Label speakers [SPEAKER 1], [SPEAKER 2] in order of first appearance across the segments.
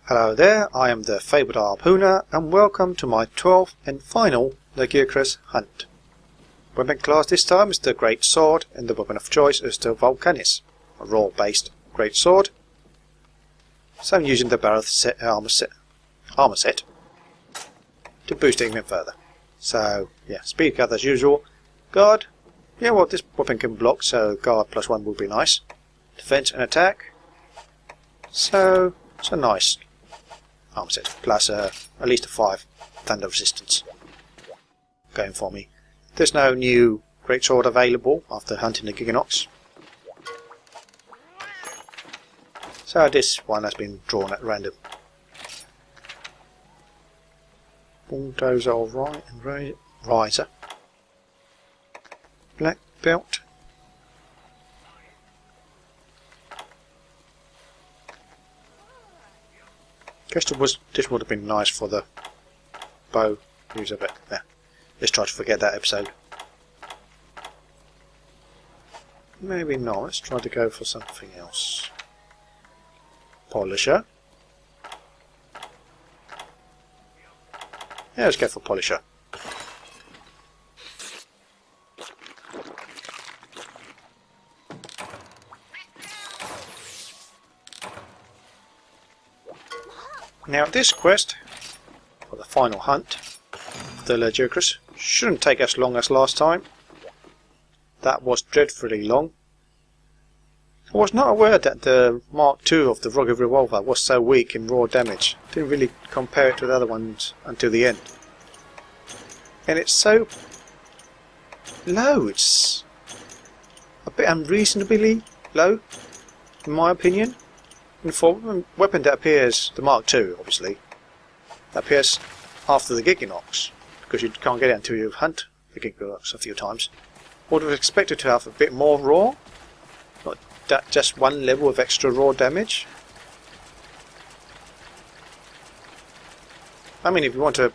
[SPEAKER 1] Hello there, I am the Fabled Harpooner and welcome to my 12th and final Lagiacrus hunt. Weapon class this time is the Great Sword and the weapon of choice is the Vulcanis, a raw based Great Sword. So I'm using the barrel set armor set to boost it even further. So yeah, speed guard as usual. Guard, yeah, well this weapon can block, so guard +1 would be nice. Defense and attack, so it's a nice armor set, plus at least a 5 thunder resistance going for me. There's no new Great Sword available after hunting the Giganox, so this one has been drawn at random. Bulldozer right and riser. Black belt. Guess this would have been nice for the bow user, but yeah, let's try to forget that episode. Maybe not, let's try to go for something else. Polisher. Yeah, let's go for Polisher. Now this quest, for the final hunt of the Lagiacrus, shouldn't take as long as last time. That was dreadfully long. I was not aware that the Mark II of the rugged revolver was so weak in raw damage. Didn't really compare it to the other ones until the end. And it's so low, it's a bit unreasonably low, in my opinion. And for a weapon that appears, the Mark II obviously, that appears after the Giganox, because you can't get it until you hunt the Giganox a few times, would have expected to have a bit more raw, not that just one level of extra raw damage. I mean, if you want a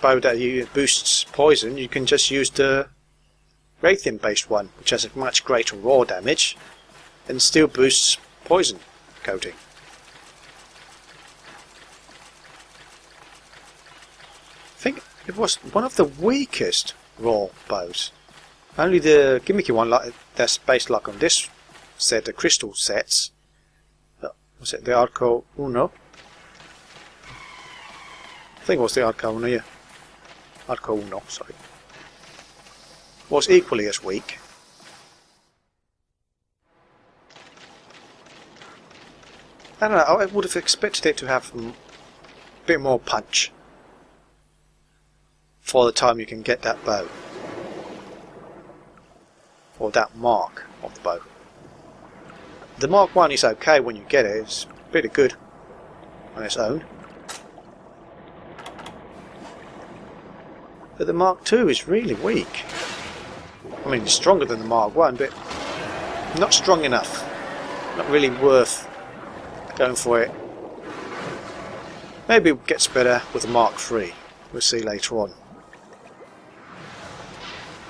[SPEAKER 1] bow that boosts poison, you can just use the Raytheon based one, which has a much greater raw damage and still boosts poison coating. I think it was one of the weakest raw bows. Only the gimmicky one that's based like on this set, the crystal sets. Was it the Arco Uno? I think it was the Arco Uno, yeah. Arco Uno, sorry. Was equally as weak. I don't know, I would have expected it to have a bit more punch for the time you can get that bow. Or that mark of the bow. The Mark I is okay when you get it, it's pretty good on its own. But the Mark II is really weak. I mean, it's stronger than the Mark I, but not strong enough. Not really worth going for it. Maybe it gets better with the Mark III. We'll see later on.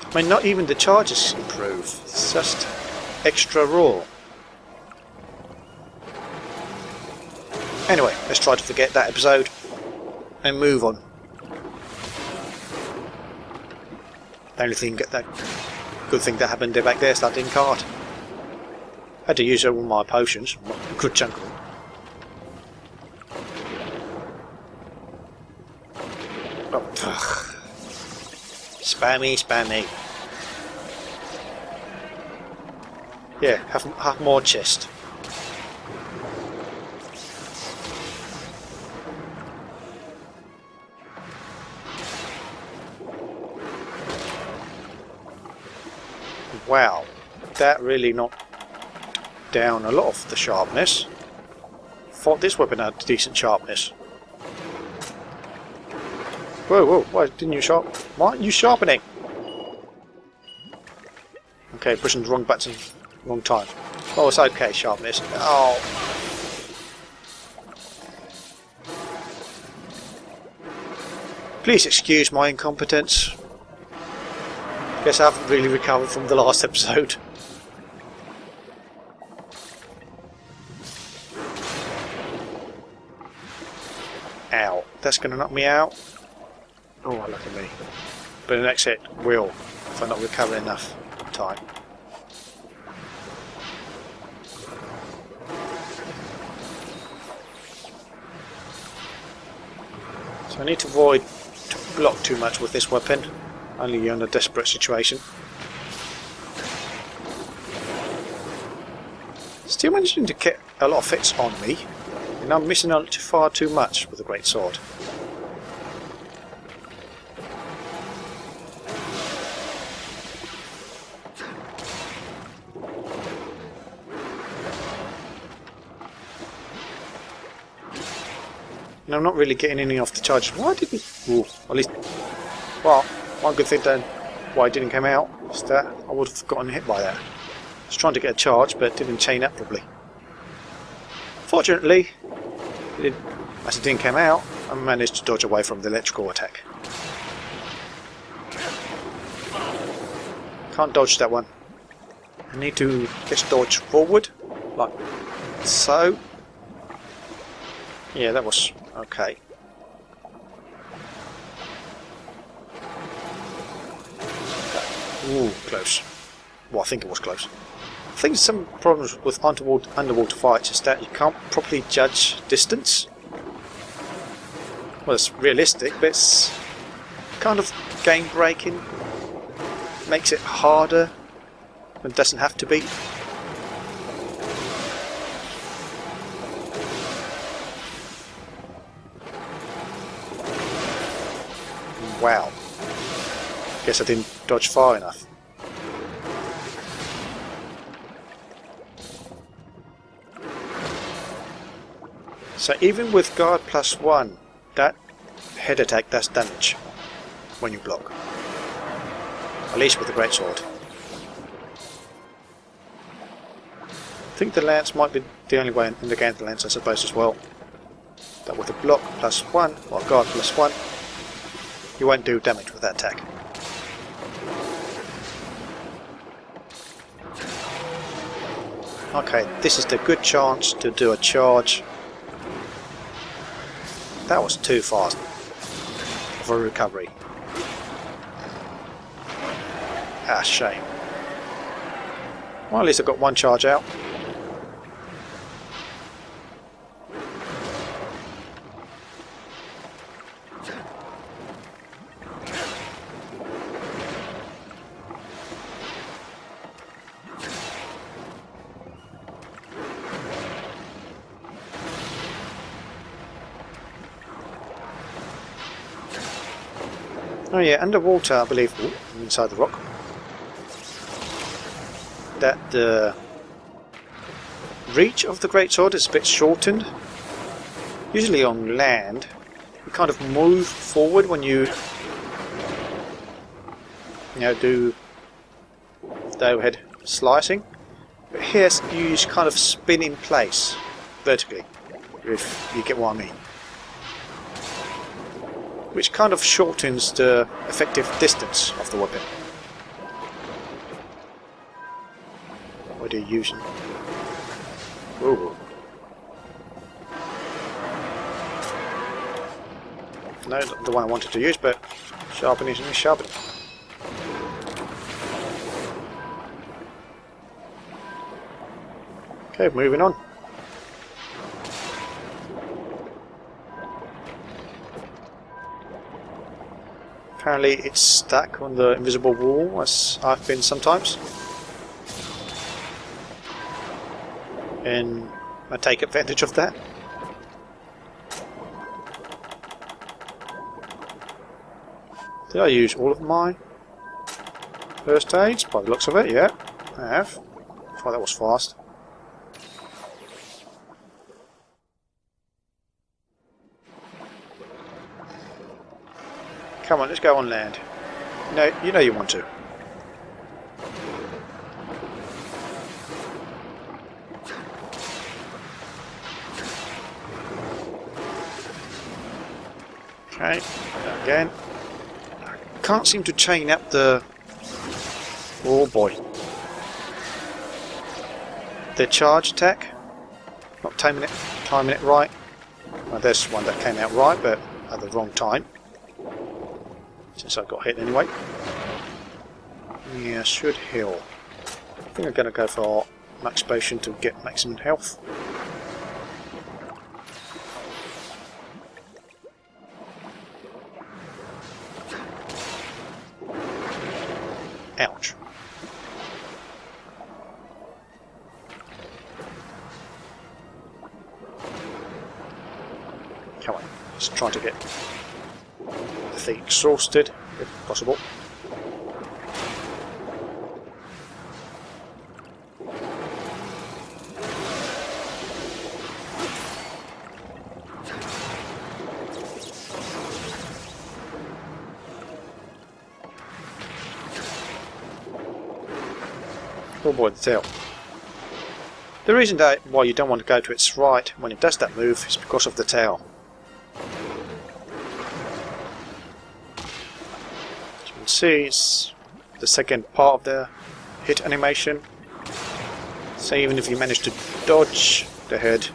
[SPEAKER 1] I mean, not even the charges improve. It's just extra raw. Anyway, let's try to forget that episode and move on. The only thing that good thing that happened back there is that I didn't card. I had to use all my potions, a good chunk of them. Oh, ugh. Spammy. Yeah, have more chest. Wow, that really knocked down a lot of the sharpness. Thought this weapon had decent sharpness. Whoa, why didn't you why aren't you sharpening? Okay, pushing the wrong button, wrong time. Oh, it's okay, sharpness. Oh. Please excuse my incompetence. Guess I haven't really recovered from the last episode. Ow. That's going to knock me out. Oh, look at me. But the next hit will, if I not recover enough time. So I need to avoid to block too much with this weapon, only in a desperate situation. Still managing to get a lot of hits on me, and I'm missing out far too much with the great sword. And I'm not really getting any off the charges. Why didn't... Ooh, at least... Well, one good thing then why it didn't come out is that I would have gotten hit by that. I was trying to get a charge, but it didn't chain up properly. Fortunately, as it didn't come out, I managed to dodge away from the electrical attack. Can't dodge that one. I need to just dodge forward, like so. Yeah, that was okay. Ooh, close. Well, I think it was close. I think some problems with underwater fights is that you can't properly judge distance. Well, it's realistic, but it's kind of game breaking. Makes it harder when it doesn't have to be. Wow. Guess I didn't dodge far enough. So even with guard +1, that head attack does damage when you block. At least with the greatsword. I think the lance might be the only way in the game the lance, I suppose, as well. That with a block +1, or guard +1, you won't do damage with that attack. Okay, this is the good chance to do a charge. That was too fast for recovery. Ah, shame. Well, at least I got one charge out. Oh yeah, underwater I believe, ooh, inside the rock, that the reach of the greatsword is a bit shortened. Usually on land, you kind of move forward when you do the overhead slicing. But here you just kind of spin in place vertically, if you get what I mean. Which kind of shortens the effective distance of the weapon. What are you using? Ooh. No, not the one I wanted to use, but sharpening is sharpening. Okay, moving on. Apparently it's stuck on the invisible wall, as I've been sometimes. And I take advantage of that. Did I use all of my first aids? By the looks of it, yeah, I have. Oh, that was fast. Come on, let's go on land. No, you know you want to. Okay, again. I can't seem to chain up the... Oh boy. The charge attack. Not timing it right. Well, there's one that came out right, but at the wrong time. Since I got hit anyway. Yeah, should heal. I think I'm going to go for max potion to get maximum health. Ouch. Come on, just trying to get the thing exhausted if possible. Oh boy, the tail. The reason why you don't want to go to its right when it does that move is because of the tail. As you can see, it's the second part of the hit animation. So even if you manage to dodge the head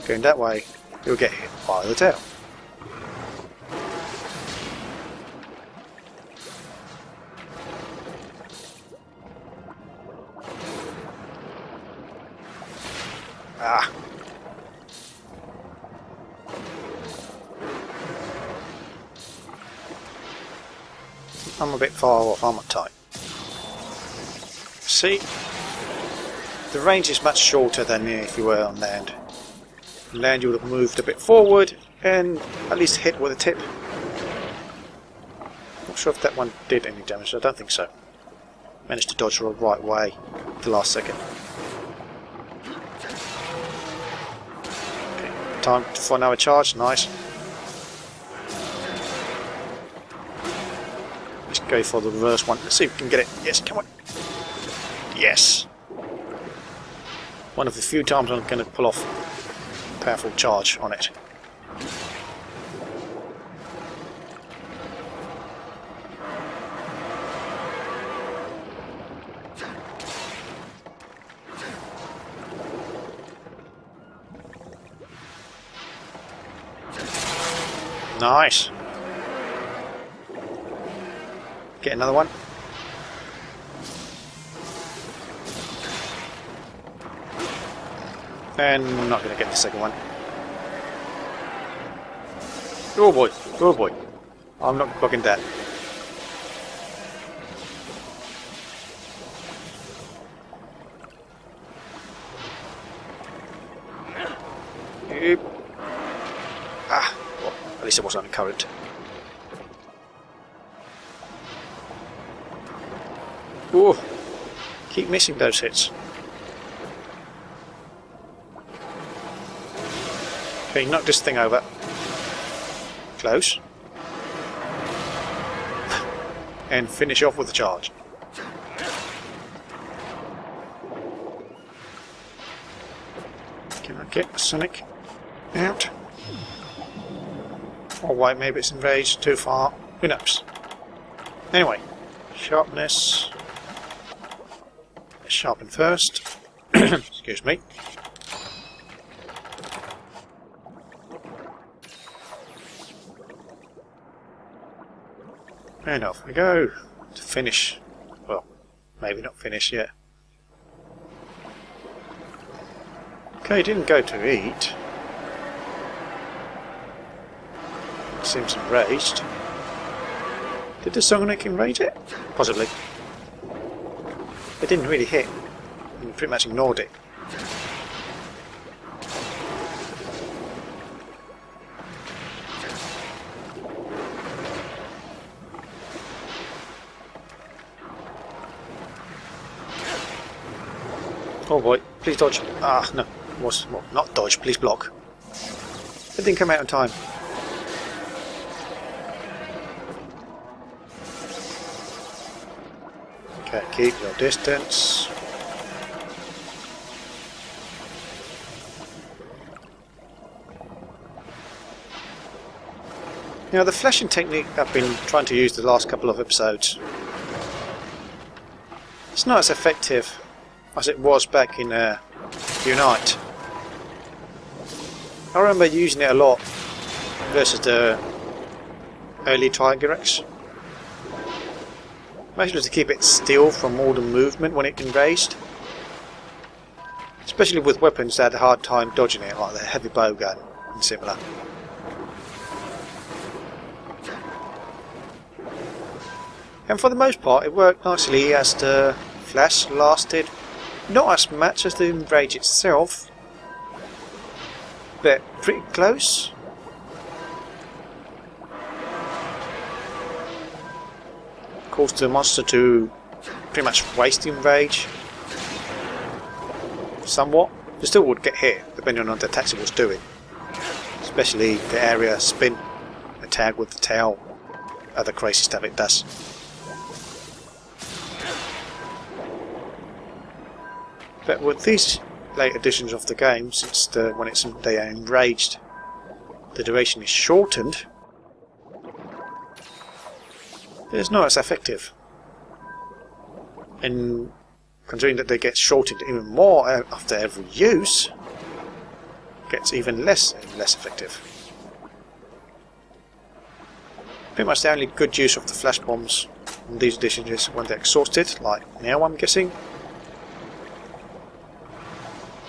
[SPEAKER 1] going that way, you'll get hit by the tail. Ah. I'm a bit far off, I'm not tight. See? The range is much shorter than if you were on land. On land you would have moved a bit forward and at least hit with a tip. Not sure if that one did any damage, I don't think so. Managed to dodge the right way at the last second. Time for another charge, nice. Let's go for the reverse one. Let's see if we can get it. Yes, come on. Yes. One of the few times I'm going to pull off a powerful charge on it. Nice. Get another one. And I'm not going to get the second one. Oh boy, oh boy. I'm not blocking that. Yep. Ah. At least it wasn't on current. Ooh, keep missing those hits. Okay, knock this thing over. Close. And finish off with a charge. Can I get the Sonic out? Or wait, maybe it's enraged too far. Who knows? Anyway, sharpness. Let's sharpen first. Excuse me. And off we go to finish. Well, maybe not finish yet. Okay, didn't go to eat. Seems enraged. Did the Sonic enrage it? Possibly. It didn't really hit. He pretty much ignored it. Oh boy, please dodge. Ah, no. Was well, not dodge, please block. It didn't come out in time. Okay, keep your distance. Now the flashing technique I've been trying to use the last couple of episodes, it's not as effective as it was back in Unite. I remember using it a lot versus the early Lagiacrus. Mostly to keep it still from all the movement when it enraged. Especially with weapons that had a hard time dodging it, like the heavy bow gun and similar. And for the most part it worked nicely as the flash lasted not as much as the enrage itself, but pretty close. Caused the monster to pretty much waste the enrage somewhat. You still would get hit depending on the attacks it was doing, especially the area spin attack with the tail, other crazy stuff it does. But with these late editions of the game, since when they are enraged, the duration is shortened. It's not as effective, and considering that they get shortened even more after every use, it gets even less and less effective. Pretty much the only good use of the flash bombs in these editions is when they're exhausted, like now I'm guessing,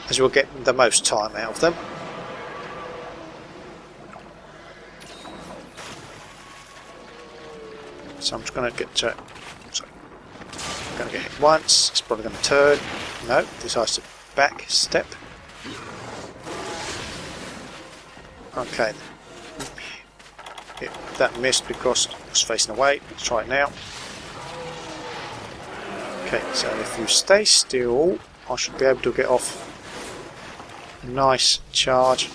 [SPEAKER 1] as you will get the most time out of them. So I'm just going to get to... I'm going to get hit once, it's probably going to turn. No, decides to back step. Okay. That missed because it was facing away. Let's try it now. Okay, so if you stay still, I should be able to get off a nice charge.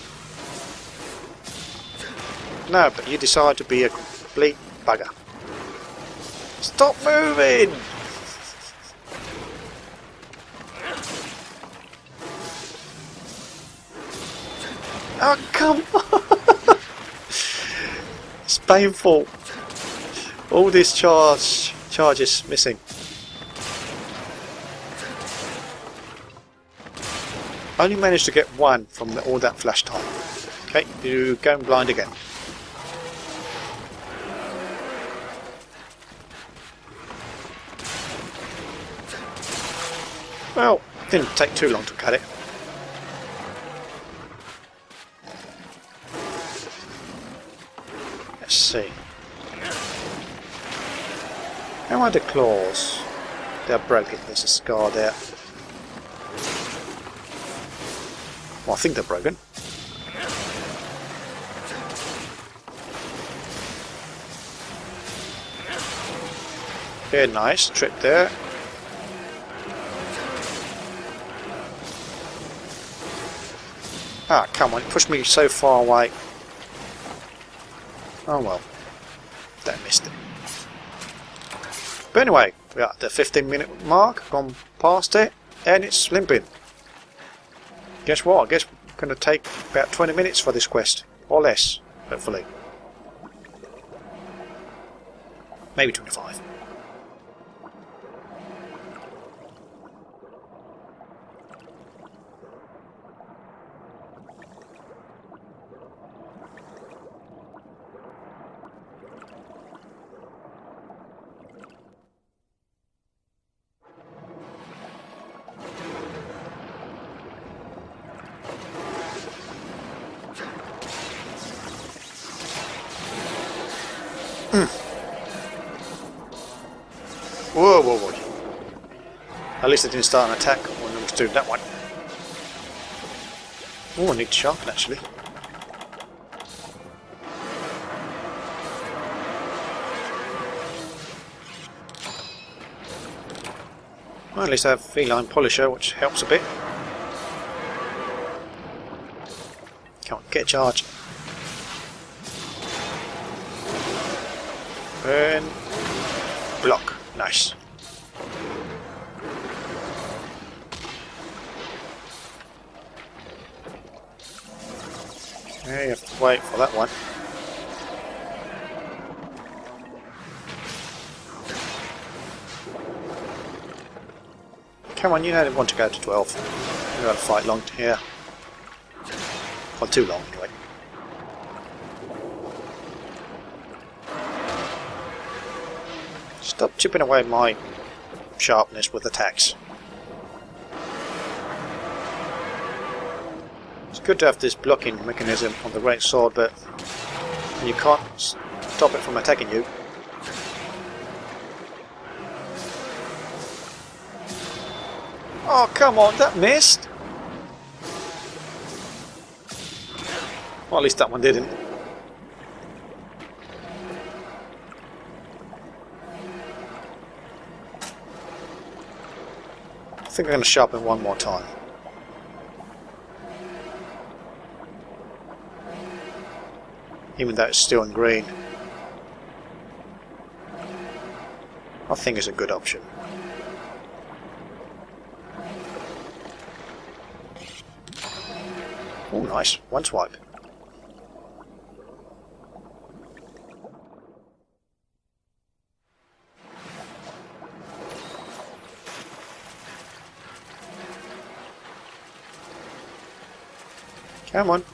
[SPEAKER 1] No, but you decide to be a complete bugger. Stop moving! Oh, come on! It's painful. All these charges missing. Only managed to get one from all that flash time. Okay, you're going blind again. Well, it didn't take too long to cut it. Let's see. How are the claws? They're broken. There's a scar there. Well, I think they're broken. Very nice trip there. Ah, come on, it pushed me so far away. Oh well, that missed it. But anyway, we're at the 15-minute mark, gone past it, and it's limping. Guess what? I guess we're going to take about 20 minutes for this quest, or less, hopefully. Maybe 25. Whoa, whoa, whoa. At least I didn't start an attack when I was doing that one. Oh, I need to sharpen actually. Well, at least I have feline polisher, which helps a bit. Come on, get a charge. Burn. Block. Nice. Yeah, you have to wait for that one. Come on, you don't want to go to 12. You've got to fight long here. Well, too long anyway. Stop chipping away my sharpness with attacks. It's good to have this blocking mechanism on the great sword, but you can't stop it from attacking you. Oh, come on, that missed! Well, at least that one didn't. I think I'm going to sharpen one more time. Even though it's still in green. I think it's a good option. Oh, nice. One swipe. Come on.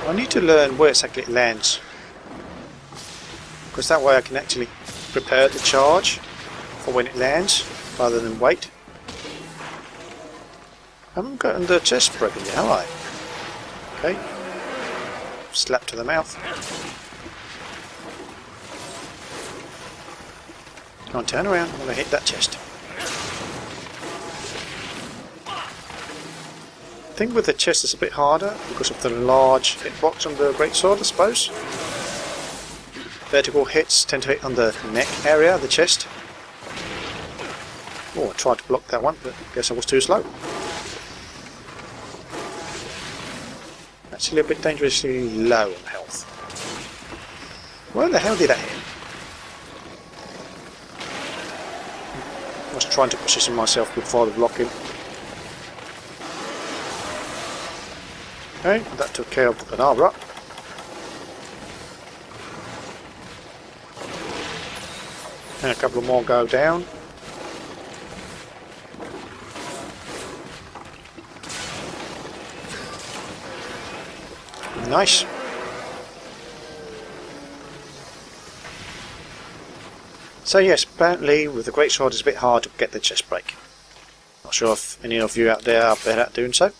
[SPEAKER 1] I need to learn where exactly it lands, because that way I can actually prepare the charge for when it lands rather than wait. I haven't gotten the chest broken yet, have I? Okay. Slap to the mouth. Come on, turn around. I'm going to hit that chest. I think with the chest it's a bit harder because of the large hitbox on the greatsword, I suppose. Vertical hits tend to hit on the neck area of the chest. Oh, I tried to block that one, but I guess I was too slow. Actually a bit dangerously low on health. Where the hell did that hit? I was trying to position myself before the blocking. Okay, that took care of the Panabra. And a couple more go down. Nice. So yes, apparently with the greatsword it's a bit hard to get the chest break. Not sure if any of you out there are better at doing so.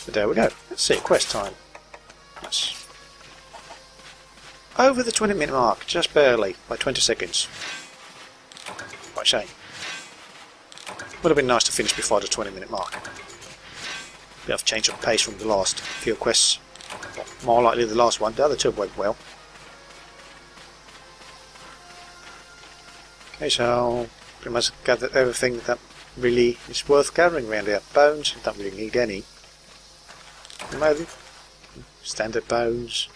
[SPEAKER 1] But there we go. Let's see, quest time. Yes. Over the 20-minute mark, just barely, by 20 seconds. Quite a shame. Would have been nice to finish before the 20-minute mark. Bit of change of pace from the last few quests. Well, more likely the last one. The other two went well. Okay, so pretty much gathered everything that really is worth gathering around here. Bones, don't really need any. Maybe standard bones.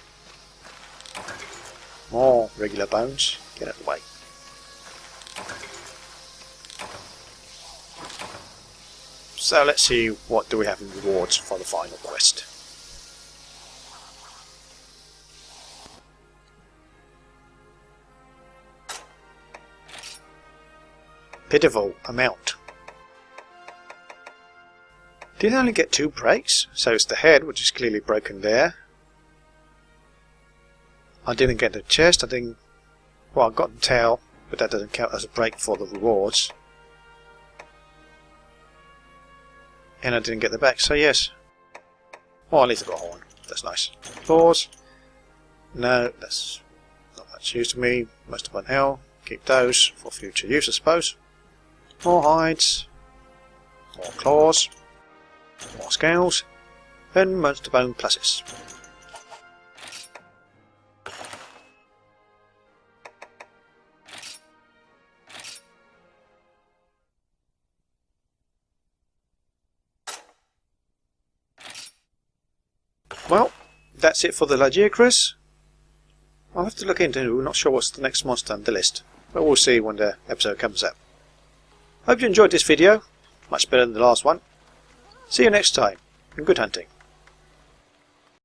[SPEAKER 1] More regular bones. Get out of the way. So let's see what do we have in rewards for the final quest. Pitiful amount. Did only get 2 breaks, so it's the head which is clearly broken there. I didn't get the chest, well, I got the tail, but that doesn't count as a break for the rewards. And I didn't get the back, so yes. Well, at least I got a horn. That's nice. Claws. No, that's not much use to me. Most of 1 hell. Keep those for future use, I suppose. More hides. More claws. More scales. And monster bone pluses. Well, that's it for the Lagiacrus. I'll have to look into, not sure what's the next monster on the list, but we'll see when the episode comes out. Hope you enjoyed this video, much better than the last one. See you next time, and good hunting.